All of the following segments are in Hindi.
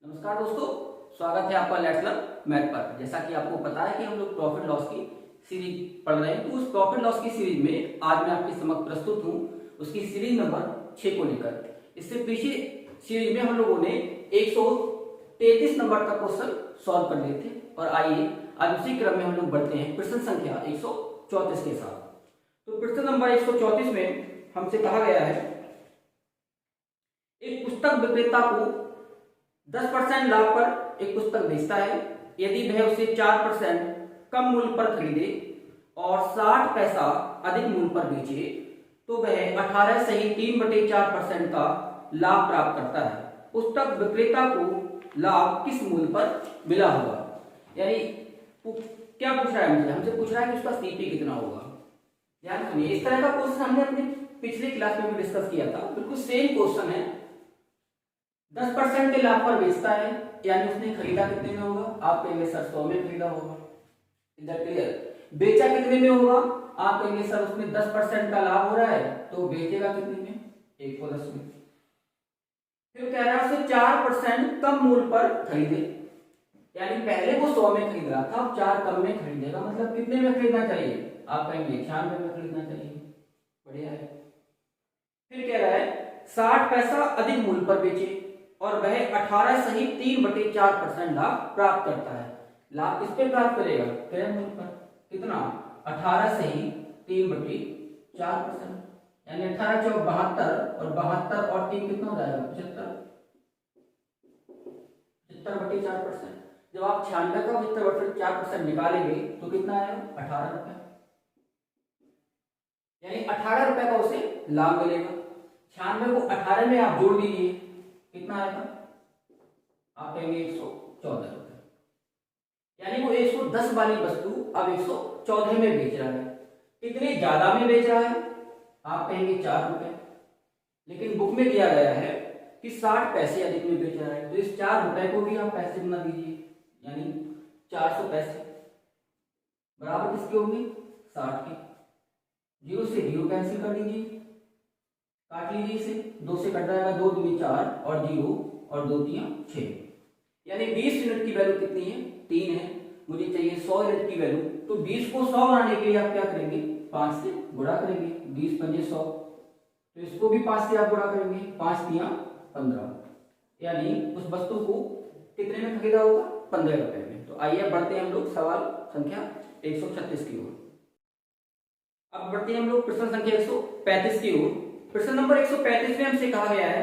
नमस्कार दोस्तों, स्वागत है आपका लेट्स लर्न मैथ पर। जैसा कि आपको पता है कि हम लोग प्रॉफिट लॉस की सीरीज पढ़ रहे हैं, तो उस प्रॉफिट लॉस की सीरीज में आज मैं आपके समक्ष प्रस्तुत हूं उसकी सीरीज नंबर 6 को लेकर। इससे पीछे सीरीज में हम लोगों ने 133 नंबर का क्वेश्चन सॉल्व कर लिए थे और आइए आज उसी क्रम में हम लोग बढ़ते हैं प्रश्न संख्या 134 के साथ। तो प्रश्न नंबर 134 में हमसे कहा गया है, एक पुस्तक विक्रेता को 10% लाभ पर एक पुस्तक बेचता है। यदि वह उसे 4% कम मूल्य पर खरीदे और 60 पैसा अधिक मूल्य पर बेचे तो वह 18 सही 3/4% का लाभ प्राप्त करता है। पुस्तक विक्रेता को लाभ किस मूल्य पर मिला होगा? यानी क्या पूछ रहा है हमसे पूछ रहा है कि उसका सीपी कितना होगा। ध्यान सुनिए, इस तरह का क्वेश्चन हमने अपने पिछले क्लास में भी डिस्कस किया था। बिल्कुल सेम क्वेश्चन है। 10% के लाभ पर बेचता है, यानी उसने खरीदा कितने में होगा? आप कहेंगे सर 100 में खरीदा होगा। Is that clear? बेचा कितने में होगा? आप कहेंगे सर उसमें 10% का लाभ हो रहा है तो बेचेगा कितने में? 110 में। फिर कह रहा है उसे 4% कम मूल्य पर खरीदे, यानी पहले वो 100 में खरीद रहा था, अब 4 कम में खरीदेगा। मतलब कितने में खरीदना चाहिए? आप कहेंगे 96 में खरीदना चाहिए। बढ़िया है। फिर कह रहा है 60 पैसा अधिक मूल्य पर बेचे और वह 18 सही 3/4% लाभ प्राप्त करता है। लाभ किस पे प्राप्त करेगा? क्रय मूल्य पर। कितना? 18 सही 3/4%, यानी 18 चौक 72 और 72 और 3 कितना हो जाएगा? 75/4%। जब आप 96 का 75/4% निकालेंगे तो कितना आएगा? 18 रुपए, यानी 18 रुपए का उसे लाभ मिलेगा। 96 को 18 में आप जोड़ दीजिए, कितना आएगा? आप कहेंगे 114 रुपए, यानी वो 110 वाली वस्तु अब 114 में बेच रहा है। कितने ज्यादा में बेच रहा है? आप कहेंगे 4 रुपए, लेकिन बुक में दिया गया है कि 60 पैसे अधिक में बेच रहा है। तो इस 4 रुपए को भी आप पैसे बना दीजिए, यानी 400 पैसे बराबर किसके होंगे? 60 के। 0 से 0 कैंसिल कर दीजिए, काट लीजिए इसे। 2 से कट जाएगा, 2 दूनी 4 और 0 और 2 तियां 6, यानी 20 यूनिट की वैल्यू कितनी है? 3 है। मुझे चाहिए 100 यूनिट की वैल्यू, तो 20 को 100 बनाने के लिए आप क्या करेंगे? 5 से गुणा करेंगे। 20 पंजे 100, तो इसको भी 5 से आप गुणा करेंगे। 5 तियां 15, यानी उस वस्तु को कितने में खरीदा होगा? 15 रुपए में। तो आइए बढ़ते हैं हम लोग सवाल संख्या 136 की ओर। अब बढ़ते हैं हम लोग प्रश्न संख्या 135 की ओर। प्रश्न नंबर 135 में हमसे कहा गया है,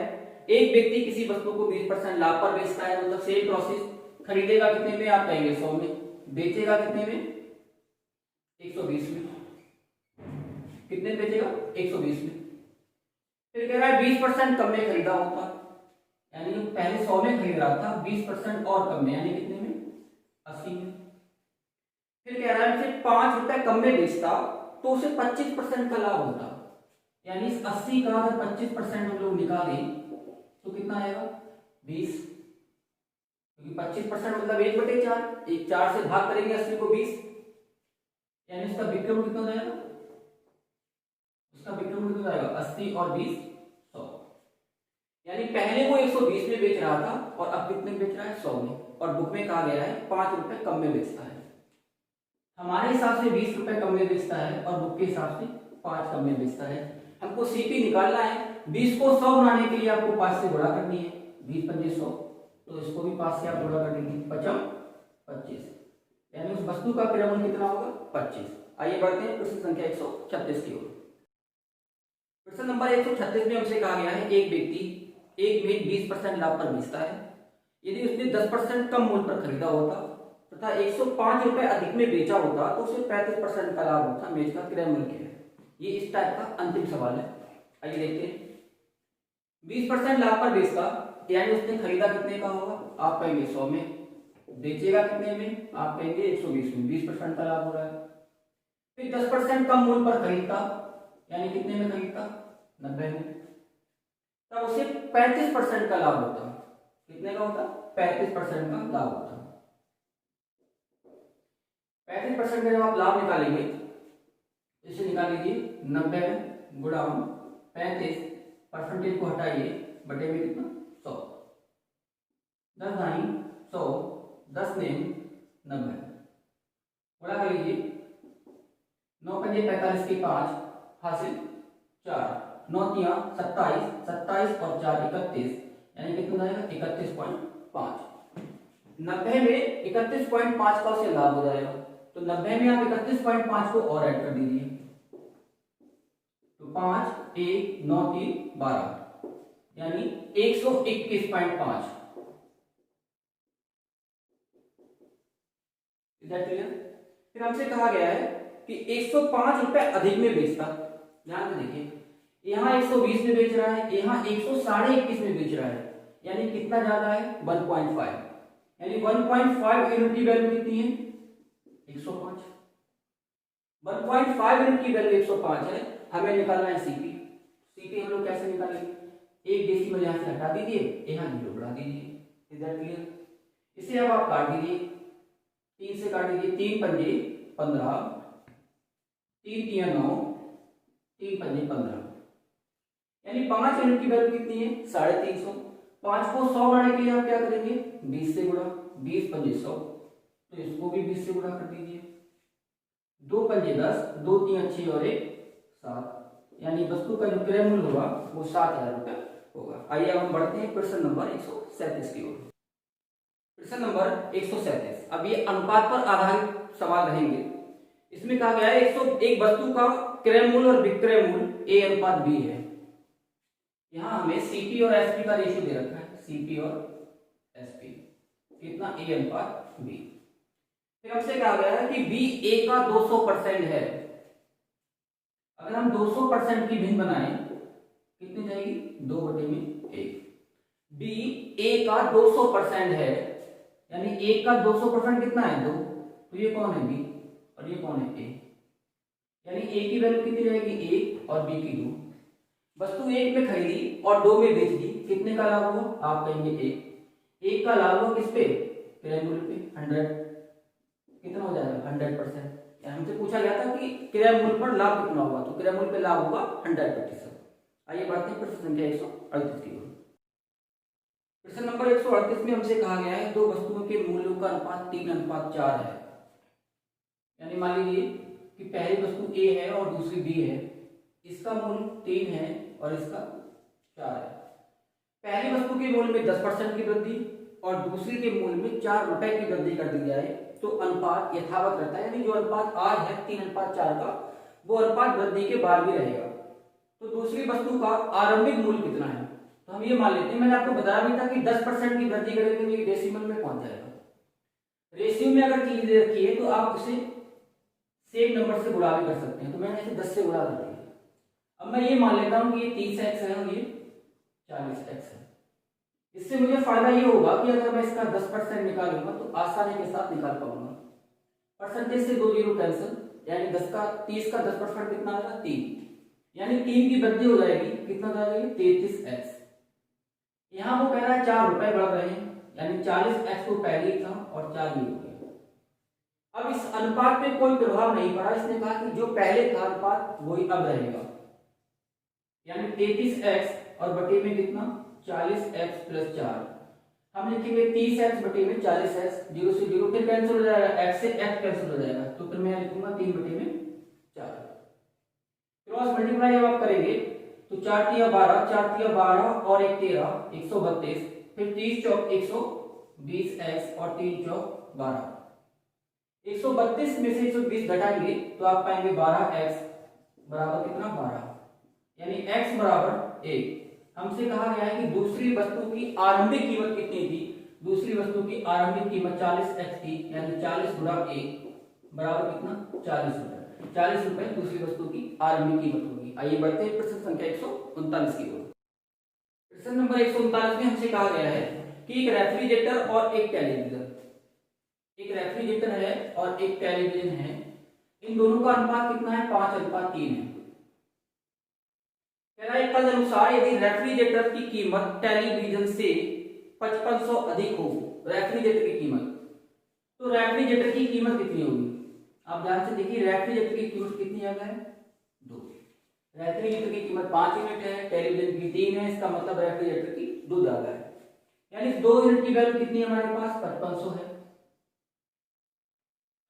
एक व्यक्ति किसी वस्तु को 20% लाभ पर बेचता है, मतलब सेम प्रोसेस। खरीदेगा कितने में? आप कहेंगे 100 में। बेचेगा कितने में? 120 में। कितने में बेचेगा? 120 में। फिर कह रहा है 20% कम में खरीदा होता, यानी पहले 100 में खरीद रहा था, 20% और कम में, यानी कितने में? 80 में। फिर कह रहा है उसे 5 रुपए कम में बेचता तो उसे 25% का लाभ होता, यानी इस 80 का अगर 25% हम लोग निकालें तो कितना आएगा? 20, क्योंकि 25% मतलब 1/4। एक 4 से भाग करेंगे 80 को 20, यानी इसका विक्रम कितना हो जाएगा? उसका विक्रम कितना हो जाएगा? 80 और 20 100, यानी पहले वो 120 में बेच रहा था और अब कितने में बेच रहा है? 100 में। और बुक में कहा गया है 5 रुपए कम में बेचता है। हमारे हिसाब से 20 रुपए कम में बेचता है और बुक के हिसाब से 5 कम में बेचता है। हमको सीपी निकालना है। 20 को 100 बनाने के लिए आपको 5 से गुणा करनी है। 20 पंजे 100, तो इसको भी 5 से आप गुणा कर देंगे। 5 25, यानी उस वस्तु का क्रय मूल्य कितना होगा? 25। आइए बढ़ते हैं प्रश्न संख्या 136 की ओर। प्रश्न नंबर 136 में हमसे कहा गया है, एक व्यक्ति एक मेज 20% लाभ पर बेचता है। यदि उसने 10% कम मूल्य पर खरीदा होता तथा 105 रुपए अधिक में बेचा होता तो उसे 35% का लाभ होता। मेज का क्रय मूल्य क्या है? ये इस टाइप का अंतिम सवाल है। आइए देखते हैं। 20% लाभ पर बेचता, यानी उसने खरीदा कितने का होगा? आप कहेंगे 100 में। बेचेगा कितने में? आप कहेंगे 120 में। 20% का लाभ हो रहा है। फिर 10% कम मूल्य पर खरीदता, यानी कितने में खरीदता? 90 में। तब उसे 35% का लाभ होता। कितने का होता? 35% का लाभ होता। 35% का जब आप लाभ निकालेंगे, इसे निकाल लीजिए। 90 गुणा 35, परसेंटेज को हटाइए, बटे में कितना? 100। 10 दाई 100, 10 नेम 90, बड़ा कर लीजिए। 9 पंजे 45 की 5 हासिल 4, 9 तिया 27, 27 और 4 31, यानी कितना आएगा 31.5। 90 में 31.5 का उससे लाभ हो जाएगा, तो 90 में आप 31.5 को और ऐड कर दीजिए, तो 5 1 9 3 12, यानी 121.5। फिर हमसे कहा गया है कि 105 रुपए अधिक में बेचता। ध्यान से देखिए, यहाँ 120 में बेच रहा है, यहाँ 121 में बेच रहा है, यानी कितना ज्यादा है 1.5, यानी 1.5 यूनिट की वैल्यू कितनी है 105। 1.5 यूनिट की वैल्यू 105 है, हमें निकालना है सीपी। सीपी हम लोग कैसे निकालेंगे, एक डेसिमल यहां से हटा दीजिए, यहां जीरो बढ़ा दीजिए। Is that clear? इसे अब आप काट दीजिए, 3 से काट दीजिए, 3 पंजे 15, 3 तिया 9, 3 पंजे 15, यानी 5 यूनिट की वैल्यू कितनी है 350। 5 को 100 बनाने के लिए आप क्या करेंगे 20 से गुणा, 20 पंजे 100, तो इसको भी 20 से गुणा कर दीजिए। 2 पंजे 10, 2 तिया 6 और 1 7, यानी वस्तु का जो क्रय मूल्य होगा वो 7,000 रुपये होगा। आइए अब हम बढ़ते हैं प्रश्न नंबर 137 की ओर। प्रश्न नंबर 137, अब ये अनुपात पर आधारित सवाल रहेंगे। इसमें कहा गया है एक वस्तु का क्रय मूल्य और विक्रय मूल्य ए अनुपात बी है। यहाँ हमें सीपी और एसपी का रेशियो दे रखा है, सीपी और एसपी कितना ए अनुपात बी। फिर हमसे कहा गया है कि बी ए का 200% है। अगर हम 200% की भिन्न बनाएं कितनी जाएगी 2/1। बी ए का 200% है, यानी ए का 200% कितना है 2, तो ये कौन है बी और ये कौन है ए, यानी ए की वैल्यू कितनी रहेगी 1 और बी की 2। वस्तु 1 में खरीदी और 2 में बेच दी, कितने का लाभ हुआ आप कहेंगे 1 का लाभ हुआ किस पे क्रय मूल्य पे 100, कितना हो जाएगा 100%। हमसे पूछा गया था कि क्रय मूल्य पर लाभ कितना होगा, तो क्रय मूल्य पे लाभ होगा 100%। आइए बढ़ते हैं प्रश्न संख्या 138 की ओर। प्रश्न नंबर 138 में हमसे कहा गया है दो वस्तुओं के मूल्यों का अनुपात 3:4 है। यानी मान लीजिए कि पहली वस्तु ए है और दूसरी बी है, इसका मूल्य 3 है और इसका 4 है। पहली वस्तु के मूल्य में 10% की वृद्धि और दूसरी के मूल्य में 4 रुपए की वृद्धि कर दी जाए तो अनुपात यथावत रहता है, यानी जो अनुपात आज है 3:4 का वो अनुपात वृद्धि के बाद भी रहेगा। तो दूसरी वस्तु का आरंभिक मूल्य कितना है, तो हम ये मान लेते हैं, मैंने आपको बताया भी था कि 10% की वृद्धि करेंगे तो ये डेसिमल में पहुंच जाएगा। रेशियो में अगर चीज दे रखी है तो आप उसे सेम नंबर से गुणा भी कर सकते हैं, तो मैंने इसे 10 से गुणा कर दिया। अब मैं ये मान लेता हूं कि ये 30x है और ये 40x है। इससे मुझे फायदा ये होगा कि अगर मैं इसका 10% निकालूंगा तो आसानी के साथ निकाल पाऊंगा। परसेंटेज से 2 जीरो कैंसिल, यानी 30 का 10% कितना आ रहा 3, यानी 3 की वृद्धि हो जाएगी, कितना आ जाएगी 33x। यहाँ वो कह रहा है 4 रुपए बढ़ रहे हैं, यानी 40x तो पहले ही था और 4 ये हो गया। अब इस अनुपात पे कोई प्रभाव नहीं पड़ा, इसने कहा कि जो पहले था अनुपात वही अब रहेगा, यानी 33x और बटे में कितना 40x + 4। हम लिखेंगे 30x बटे में 40x, 0 से 0 फिर कैंसिल हो जाएगा, x से x कैंसिल हो जाएगा, तो फिर मैं लिखूंगा 3 बटे में 4। क्रॉस मल्टीप्लाई आप करेंगे तो 4 तिया 12, 4 तिया 12 और 1 13, 132, फिर 30 चौक 120x और 3 चौक 12। 132 में से 120 घटाएंगे तो आप पाएंगे 12x बराबर कितना 12, यानी x बराबर 1। हमसे कहा गया है कि दूसरी वस्तु की आरंभिक कीमत कितनी थी, दूसरी वस्तु की आरंभिक कीमत 40x थी, यानी 40 गुणा 1 बराबर कितना 40 रुपए। 40 रुपए दूसरी वस्तु की आरंभिक कीमत होगी। आइए बढ़ते हैं प्रश्न संख्या 139 की ओर। प्रश्न नंबर 139 में हमसे कहा गया है कि एक रेफ्रिजरेटर और एक टेलीविजन, एक रेफ्रिजरेटर है और एक टेलीविजन है, इन दोनों का अनुपात कितना है 5:3 है। तदनुसार यदि रेफ्रिजरेटर की कीमत टेलीविजन से 5500 अधिक हो, रेफ्रिजरेटर की कीमत, तो रेफ्रिजरेटर की कीमत कितनी होगी, आप ध्यान से देखिए, रेफ्रिजरेटर की कीमत कितनी ज्यादा है 2, रेफ्रिजरेटर की कीमत 5 यूनिट है, टेलीविजन की 3 है, इसका मतलब रेफ्रिजरेटर की 2 ज्यादा है। यानी 2 यूनिट की वैल्यू कितनी है हमारे पास, 5500 है।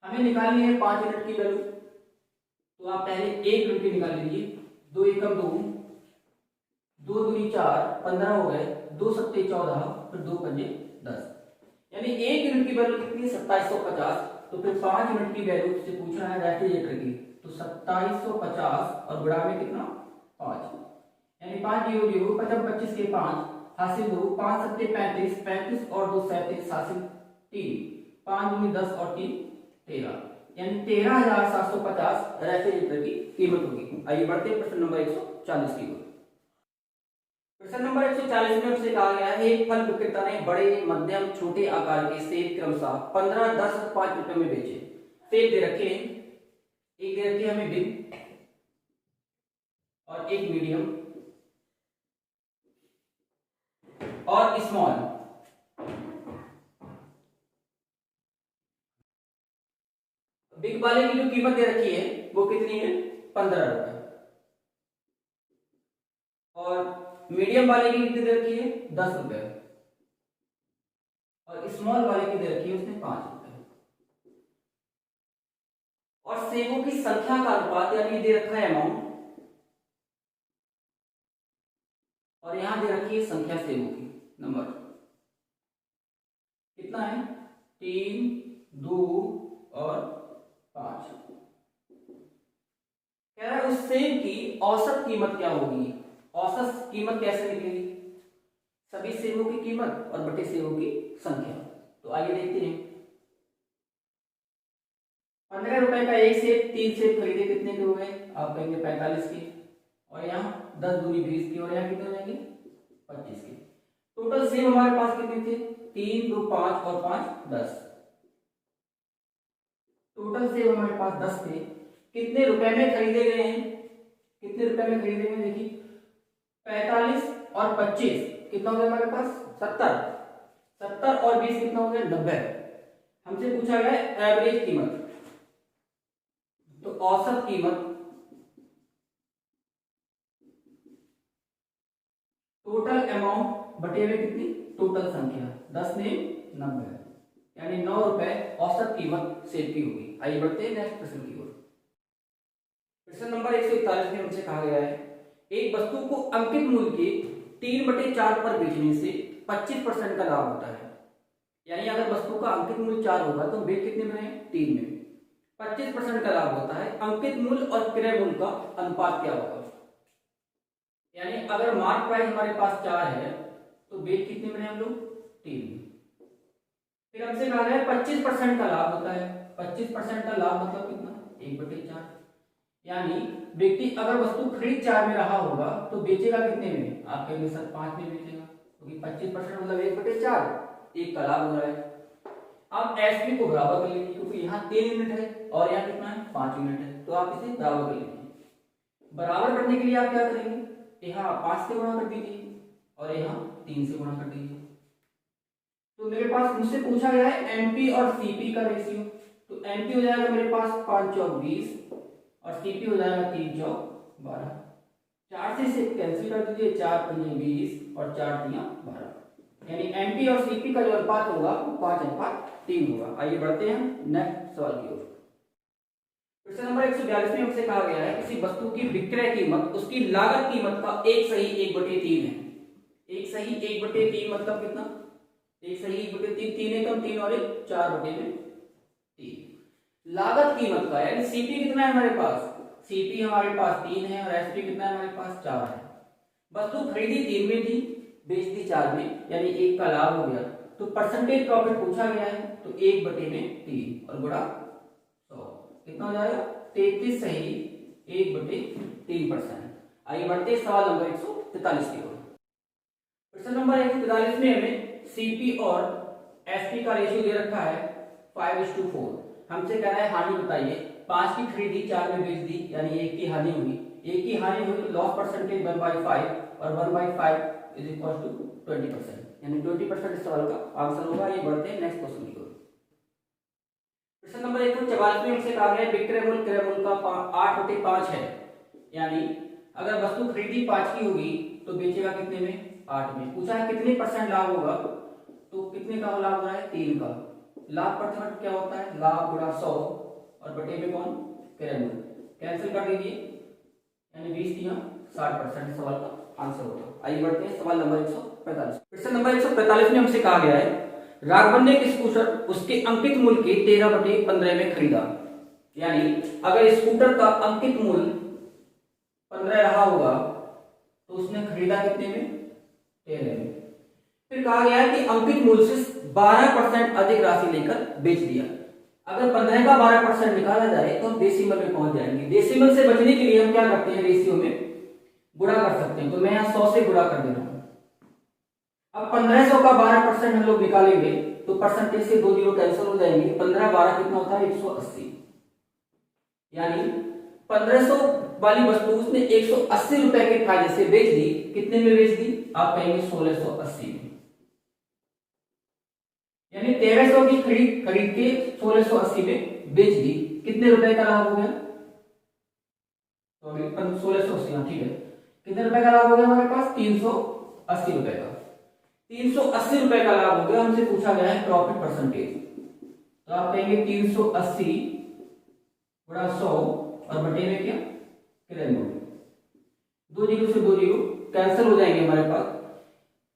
हमें निकालनी है 5 यूनिट की वैल्यू, तो आप पहले 1 यूनिट की निकाल लीजिए। 2 एकम 2, 2 दूनी 4, 15 हो गए, 2 सत्ते 14, फिर 2 पंजे 10, यानी 1 यूनिट की वैल्यू कितनी है, 2750। तो फिर 5 यूनिट की वैल्यू से पूछना है रेफ्रिजरेटर की, तो 2750 और गुणा में कितना 5, यानी 5 0 0 पचम 25 के 5 हासिल 2, 5 सत्ते 35, 35 और 2 37 हासिल 3, 5 दूनी 10 और 3 13, यानी 13750 रेफ्रिजरेटर की कीमत होगी। आइए बढ़ते हैं प्रश्न नंबर 140 की ओर। प्रश्न नंबर 140 में हमसे कहा गया है एक फल विक्रेता ने बड़े मध्यम छोटे आकार के सेब क्रमशः 15, 10 और 5 रुपए में बेचे। सेब दे रखे हैं, एक दे रखी है हमें बिग और एक मीडियम और स्मॉल। बिग वाले की जो कीमत दे रखी है वो कितनी है, 15 रुपए, और मीडियम वाले की कितनी दे रखी है, 10 रुपए, और स्मॉल वाले की दे रखी है उसने 5 रुपए। और सेबों की संख्या का अनुपात यानी दे रखा है अमाउंट, और यहां दे रखी है संख्या सेबों की नंबर, कितना है 3, 2 और 5। कह रहा है उस सेब की औसत कीमत क्या होगी। औसत कीमत कैसे निकलेगी, सभी सेबों की कीमत और बटे सेबों की संख्या। तो आइए देखते हैं। 15 रुपए का एक सेब, 3 सेब खरीदे, कितने के हो गए, आप कहेंगे 45 के, और यहाँ 10 दूनी 20 की, और यहाँ कितने हो जाएंगे 25 के। टोटल सेब हमारे पास कितने थे, 3, 2, 5 और 5 10। टोटल सेब हमारे पास 10 थे। कितने रुपए में खरीदे गए हैं, कितने रुपए में खरीदे गए, देखिए 45 और 25 कितना हो गया हमारे पास 70, 70 और 20 कितना हो गया 90। हमसे पूछा गया है एवरेज कीमत, तो औसत कीमत टोटल अमाउंट बटे में कितनी, टोटल संख्या, 10 ने 90, यानी 9 रुपए औसत कीमत सेब की होगी। आइए बढ़ते हैं नेक्स्ट प्रश्न की ओर। प्रश्न नंबर 141 में हमसे कहा गया है एक वस्तु को अंकित मूल्य के 3/4 पर बेचने से 25% का लाभ होता है। यानी अगर वस्तु का अंकित मूल्य 4 होगा तो बेच कितने में है, 3 में, 25% का लाभ होता है। अंकित मूल्य और क्रय मूल्य का अनुपात क्या होगा, यानी अगर मार्क प्राइस हमारे पास 4 है तो बेच कितने में हम लोग, 3 में। फिर हमसे कहा गया 25% का लाभ होता है। 25% का लाभ मतलब कितना, 1/4, यानी व्यक्ति अगर वस्तु खरीद 4 में रहा होगा तो बेचेगा कितने में, आप कहेंगे सर 5 में बेचेगा, क्योंकि 25% मतलब 1/4, 1 का लाभ हो रहा है। आप एसपी को बराबर कर लीजिए, क्योंकि यहाँ 3 यूनिट है और यहाँ कितना है 5 यूनिट है, तो आप इसे बराबर कर लीजिए। बराबर करने के लिए आप क्या करेंगे, यहाँ 5 से गुणा कर दीजिए और यहाँ 3 से गुणा कर दीजिए। तो मेरे पास मुझसे पूछा गया है एमपी और सीपी का रेशियो, तो एमपी हो जाएगा मेरे पास 5 चौक 20 और सीपी हो जाएगा 3 चौक 12। 4 से कैंसिल कर दीजिए, 4 पंजे 20 और 4 तिया 12, यानी एमपी और सीपी का जो अनुपात होगा वो 5:3 होगा। आइए बढ़ते हैं नेक्स्ट सवाल की ओर। प्रश्न नंबर 142 में हमसे कहा गया है किसी वस्तु की विक्रय कीमत उसकी लागत कीमत का 1 सही 1/3 है। 1 सही 1/3 मतलब कितना, 1 सही 1/3, 3 एकम 3 और 1 4/3। लागत कीमत का यानी सीपी कितना है हमारे पास, सीपी हमारे पास 3 है और एसपी कितना है हमारे पास 4 है। वस्तु खरीदी 3 में थी, बेच दी 4 में, यानी 1 का लाभ हो गया। तो परसेंटेज प्रॉफिट पूछा गया है, तो 1/3 और गुणा 100 कितना हो जाएगा 33 सही 1/3%। आइए बढ़ते सवाल नंबर 143 की ओर। प्रश्न नंबर 143 में हमें सीपी और एसपी का रेशियो दे रखा है 5:4। हमसे कह रहा है हानि बताइए, 5 की खरीदी 4 में बेच दी, यानी 1 की हानि हुई। 1 की हानि हुई तो लॉस परसेंटेज 1/5 और 1/5 इज इक्वल टू 20%, यानी 20% इस सवाल का आंसर होगा। ये बढ़ते हैं नेक्स्ट क्वेश्चन की ओर। प्रश्न नंबर 144 में हमसे कहा गया विक्रय मूल्य क्रय मूल्य का 8/5 है, यानी अगर वस्तु खरीदी 5 की होगी तो बेचेगा कितने में, 8 में। पूछा है कितने % लाभ होगा, तो कितने का लाभ हो रहा है? 3 का। लाभ प्रति घट क्या होता है? लाभ गुणा 100 और बटे में कौन? क्रय मूल्य। कैंसिल कर दीजिए, यानी 20 दिया 60% सवाल का आंसर होगा। आइए बढ़ते हैं सवाल नंबर 145। प्रश्न नंबर 145 में हमसे कहा गया है राघवन ने एक स्कूटर उसके अंकित मूल्य के 13/15 में खरीदा। यानी अगर स्कूटर का अंकित मूल्य 15 रहा होगा तो उसने खरीदा कितने में? 13 में। फिर कहा गया है कि अंकित मूल्य से 12% अधिक राशि लेकर बेच दिया। अगर 15 का 12% निकाला जाए तो हम डेसिमल में पहुंच जाएंगे। डेसिमल से बचने के लिए हम क्या करते हैं? रेशियो में गुणा कर सकते हैं। तो मैं यहाँ 100 से गुणा कर दे रहा हूं। अब 1500 का 12% हम लोग निकालेंगे तो परसेंटेज से 2 जीरो कैंसिल हो जाएंगे। 15 12 कितना होता है? 180। यानी 1500 वाली वस्तु उसने 180 रुपए के फायदे से बेच दी। कितने में बेच दी? आप कहेंगे 1680 में। यानी 1300 की खरीद के 1680 में बेच दी। कितने रुपए का लाभ हो गया? तो 1680, ठीक है। कितने रुपए का लाभ हो गया हमारे पास? 380 रुपए का। 380 रुपए का लाभ हो गया। हमसे पूछा गया है प्रॉफिट परसेंटेज। तो आप कहेंगे 380 गुणा 100 और बटे में क्या? क्रय मूल्य। 2 जीरो से 2 जीरो कैंसिल हो जाएंगे हमारे पास।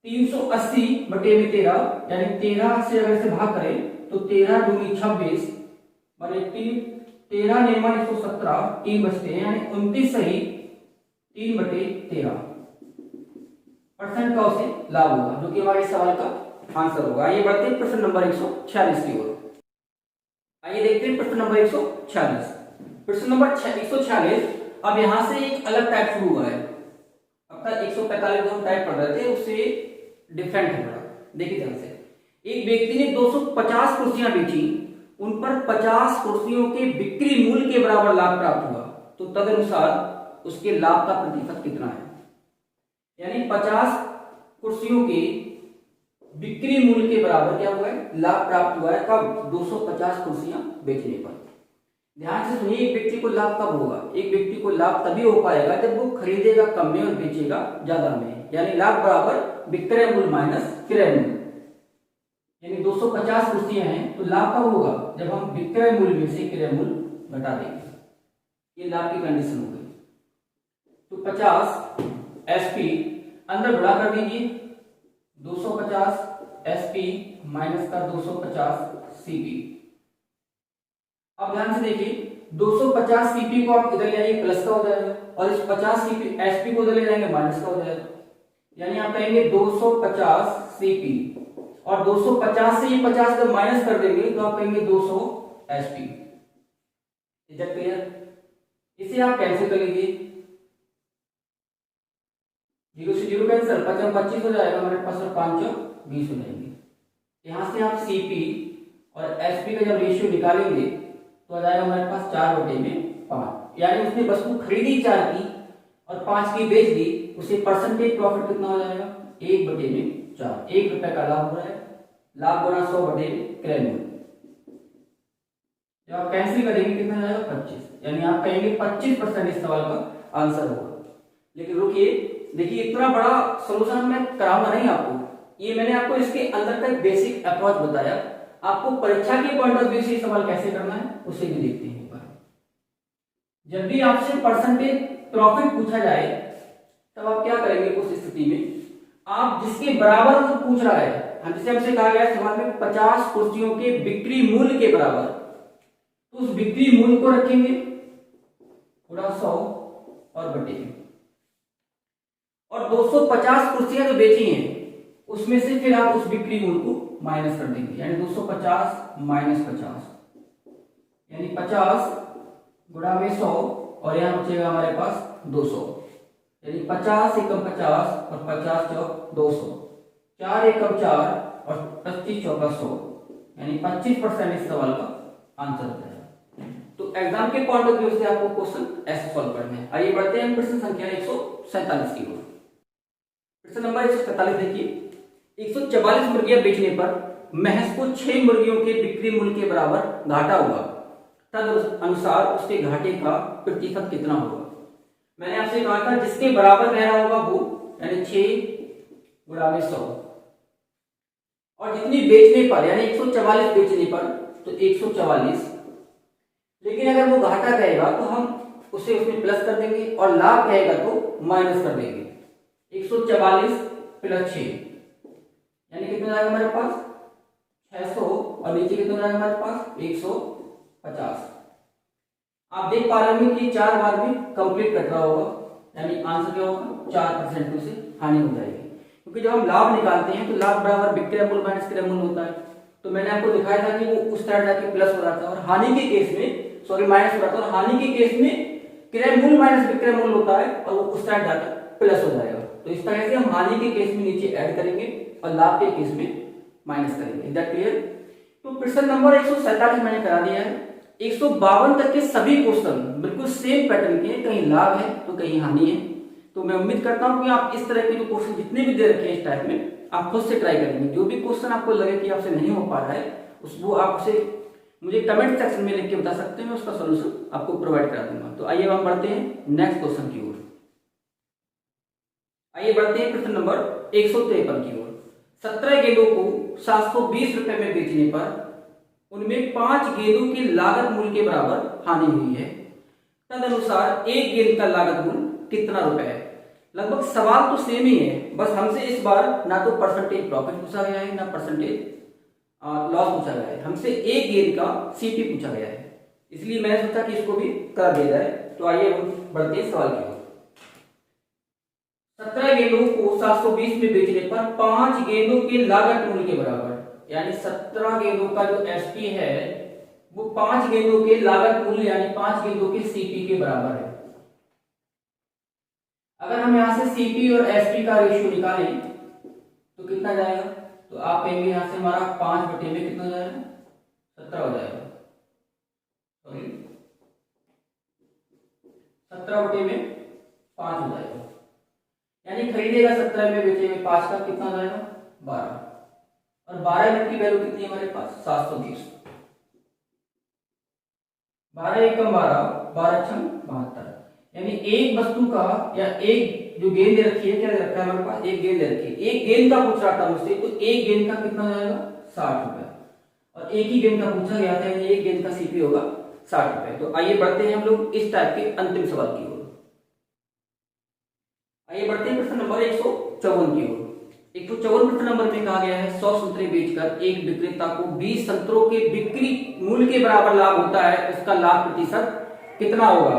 380 बटे में 13, यानी 13 से अगर इसे भाग करें तो 13 दूनी 26 बटे 13 निर्माण 117, 3 बचते हैं, यानी 29 सही 3 बटे 13 परसेंट का उसे लाभ होगा, जो कि हमारे सवाल का आंसर होगा। आइए बढ़ते हैं प्रश्न नंबर 146 की ओर। आइए देखते हैं प्रश्न नंबर 146। प्रश्न नंबर 146 अब यहां से एक अलग टाइप शुरू हुआ है। अब तक 145 जो हम टाइप कर रहे थे उससे डिफरेंट है थोड़ा। देखिए ध्यान से, एक व्यक्ति ने 250 कुर्सियां बेची, उन पर 50 कुर्सियों के बिक्री मूल्य के बराबर लाभ प्राप्त हुआ, तो तदनुसार उसके लाभ का प्रतिशत कितना है? यानी 50 कुर्सियों के बिक्री मूल्य के बराबर क्या हुआ है? लाभ प्राप्त हुआ है। कब? 250 कुर्सियां बेचने पर। ध्यान से सुनिए, एक व्यक्ति को लाभ कब होगा? एक व्यक्ति को लाभ तभी हो पाएगा जब वो खरीदेगा कम में और बेचेगा ज्यादा में। यानी लाभ बराबर विक्रय मूल्य माइनस क्रय मूल्य। यानी 250 कुर्सियां हैं तो लाभ कब होगा? जब हम विक्रय मूल्य में से क्रय मूल्य घटा देंगे। ये लाभ की कंडीशन हो गई। तो 50 एसपी अंदर गुणा कर दीजिए, 250 एसपी माइनस का 250 सीपी। अब ध्यान से देखिए, 250 सीपी को आप इधर ले जाइए प्लस का हो जाएगा, और इस 50 सीपी एसपी को इधर ले जाएंगे माइनस का हो जाएगा। यानी आप कहेंगे 250 सीपी, और 250 से ये 50 जब माइनस कर देंगे तो आप कहेंगे 200 एसपी। Is that clear? इसे आप कैंसिल कर लीजिए, 0 से 0 कैंसिल, 5 25 हो जाएगा हमारे पास, और 5 20 हो जाएंगे। यहां से आप सीपी और एसपी का जब रेशियो निकालेंगे तो आ जाएगा हमारे पास 4/5। यानी उसने वस्तु खरीदी 4 की और 5 की बेच दी, उसे परसेंटेज प्रॉफिट कितना हो जाएगा? 1/4। 1 रुपए का लाभ हो रहा है। लाभ गुणा 100 बटे क्रय मूल्य। जब आप कैंसिल करेंगे कितना हो जाएगा? 25। यानी आप कहेंगे 25% इस सवाल का आंसर होगा। लेकिन रुकिए, देखिए इतना बड़ा सोल्यूशन मैं कराऊंगा नहीं आपको। ये मैंने आपको इसके अंदर का एक बेसिक अप्रोच बताया। आपको परीक्षा के पॉइंट ऑफ व्यू से सवाल कैसे करना है उसे भी देखते हैं एक बार। जब भी आपसे परसेंटेज प्रॉफिट पूछा जाए तब आप क्या करेंगे? उस स्थिति में आप जिसके बराबर वो पूछ रहा है, जैसे हमसे कहा गया सवाल में 50 कुर्सियों के बिक्री मूल्य के बराबर, तो उस बिक्री मूल्य को रखेंगे गुणा 100 और बटे, और 250 कुर्सियां जो बेची हैं उसमें से फिर आप उस बिक्री मूल्य को माइनस कर देंगे। यानी 250 माइनस 50, यानी 50 गुणा में 100, और यहां बचेगा हमारे पास 200। यानी 50 एकम 50 और 50 चौक 200, 4 एकम 4 और 25 चौका 100। यानी 25% इस सवाल का आंसर हो जाएगा। तो एग्जाम के पॉइंट ऑफ व्यू से आपको क्वेश्चन ऐसे सॉल्व करना है। आइए बढ़ते हैं प्रश्न संख्या 147 की ओर। प्रश्न नंबर 147 देखिए, 144 मुर्गियां बेचने पर महज को 6 मुर्गियों के बिक्री मूल्य के बराबर घाटा हुआ, तद अनुसार उसके घाटे का प्रतिशत कितना होगा? मैंने आपसे कहा था जिसके बराबर कह रहा होगा वो, यानी 6 गुणा में 100, और जितनी बेचने पर यानी 144 बेचने पर तो 144, लेकिन अगर वो घाटा कहेगा तो हम उसे उसमें प्लस कर देंगे और लाभ कहेगा तो माइनस कर देंगे। 144 प्लस 6 यानी कितना आएगा हमारे पास 600 और नीचे कितना आएगा हमारे पास 150। आप देख पा रहे होंगे कि 4 बार में कंप्लीट कट रहा होगा, यानी आंसर क्या होगा 4% से हानि हो जाएगी। क्योंकि जब हम लाभ निकालते हैं तो लाभ बराबर विक्रय मूल्य माइनस क्रय मूल्य होता है। तो मैंने आपको दिखाया था कि वो उस तरह जाके प्लस हो रहा था और हानि के केस में सॉरी माइनस हो रहा था और हानि के केस में क्रय मूल्य माइनस विक्रय मूल्य होता है और वो उस तरह जाकर प्लस हो जाएगा। तो इस तरह से हम हानि के केस में नीचे ऐड करेंगे और लाभ के केस में माइनस करेंगे। Is that clear? तो प्रश्न नंबर 147 मैंने करा दिया है। 152 तक के सभी क्वेश्चन बिल्कुल सेम पैटर्न के, कहीं लाभ है तो कहीं हानि है। तो मैं उम्मीद करता हूं कि आप इस तरह के जो क्वेश्चन जितने भी दे रखे हैं इस टाइप में आप खुद से ट्राई करेंगे। जो भी क्वेश्चन आपको लगे कि आपसे नहीं हो पा रहा है वो आप उसे मुझे कमेंट सेक्शन में लिख के बता सकते हैं, मैं उसका सोल्यूशन आपको प्रोवाइड करा दूंगा। तो आइए हम बढ़ते हैं नेक्स्ट क्वेश्चन की ओर। आइए बढ़ते हैं प्रश्न नंबर 153 की ओर। 17 गेंदों को 720 रुपए में बेचने पर उनमें 5 गेंदों की लागत मूल्य के बराबर हानि हुई है। तदनुसार एक गेंद का लागत मूल्य कितना रुपए है? लगभग सवाल तो सेम ही है, बस हमसे इस बार ना तो परसेंटेज प्रॉफिट पूछा गया है ना परसेंटेज लॉस पूछा गया है। हमसे एक गेंद का सीपी पूछा गया है, इसलिए मैंने सोचा कि इसको भी कर दिया जाए। तो आइए हम बढ़ते हैं सवाल की ओर। 17 गेंदों को 720 में बेचने पर 5 गेंदों के लागत मूल्य के बराबर, यानी 17 गेंदों का जो एसपी है वो 5 गेंदों के लागत मूल्य यानी 5 गेंदों के सीपी के बराबर है। अगर हम यहां से सीपी और एसपी का रेशियो निकालें तो कितना जाएगा? तो आप कहेंगे यहां से हमारा 5 बटे में कितना जाएगा 17 हो जाएगा, सॉरी 17 बटे में 5 हो जाएगा, यानी खरीदेगा 17 में बेचेगा 5 का कितना जाएगा 12, और 12 यूनिट की वैल्यू कितनी है हमारे पास 720। 12 एकम 12, 12 छंग 72, यानी एक वस्तु का या एक जो गेंद दे रखी है, क्या दे रखा है हमारे पास एक गेंद दे रखी है, एक गेंद का पूछ रहा था मुझसे, तो एक गेंद का कितना जाएगा 60 रुपए, और एक ही गेंद का पूछा गया था यानी एक गेंद का सीपी होगा 60 रुपए। तो आइए बढ़ते हैं हम लोग इस टाइप के अंतिम सवाल की ओर। आइए बढ़ते हैं प्रश्न नंबर 154 की ओर। 154 प्रश्न नंबर में कहा गया है 100 संतरे बेचकर एक विक्रेता को 20 संतरों के बिक्री मूल्य के बराबर लाभ होता है, उसका लाभ प्रतिशत कितना होगा?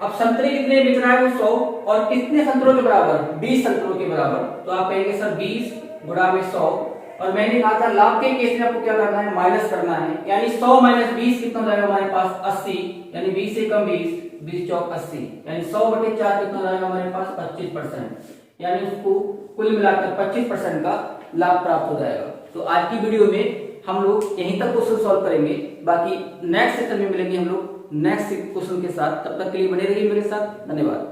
अब संतरे कितने बेच रहा है वो 100 और कितने संतरों के बराबर 20 संतरों के बराबर। तो आप कहेंगे सर 20 गुणा में 100, और मैंने कहा था लाभ के केस में आपको क्या करना है माइनस करना है, यानी 100 माइनस 20 कितना हो जाएगा हमारे पास 80, यानी 20 से कम 20, 20 चौक 80, यानी 100 बटे 4 कितना हो जाएगा हमारे पास 25%, यानी उसको कुल मिलाकर 25% का लाभ प्राप्त हो जाएगा। तो आज की वीडियो में हम लोग यहीं तक क्वेश्चन सॉल्व करेंगे, बाकी नेक्स्ट सेशन में मिलेंगे हम लोग नेक्स्ट क्वेश्चन के साथ। तब तक के लिए बने रहिए मेरे साथ, धन्यवाद।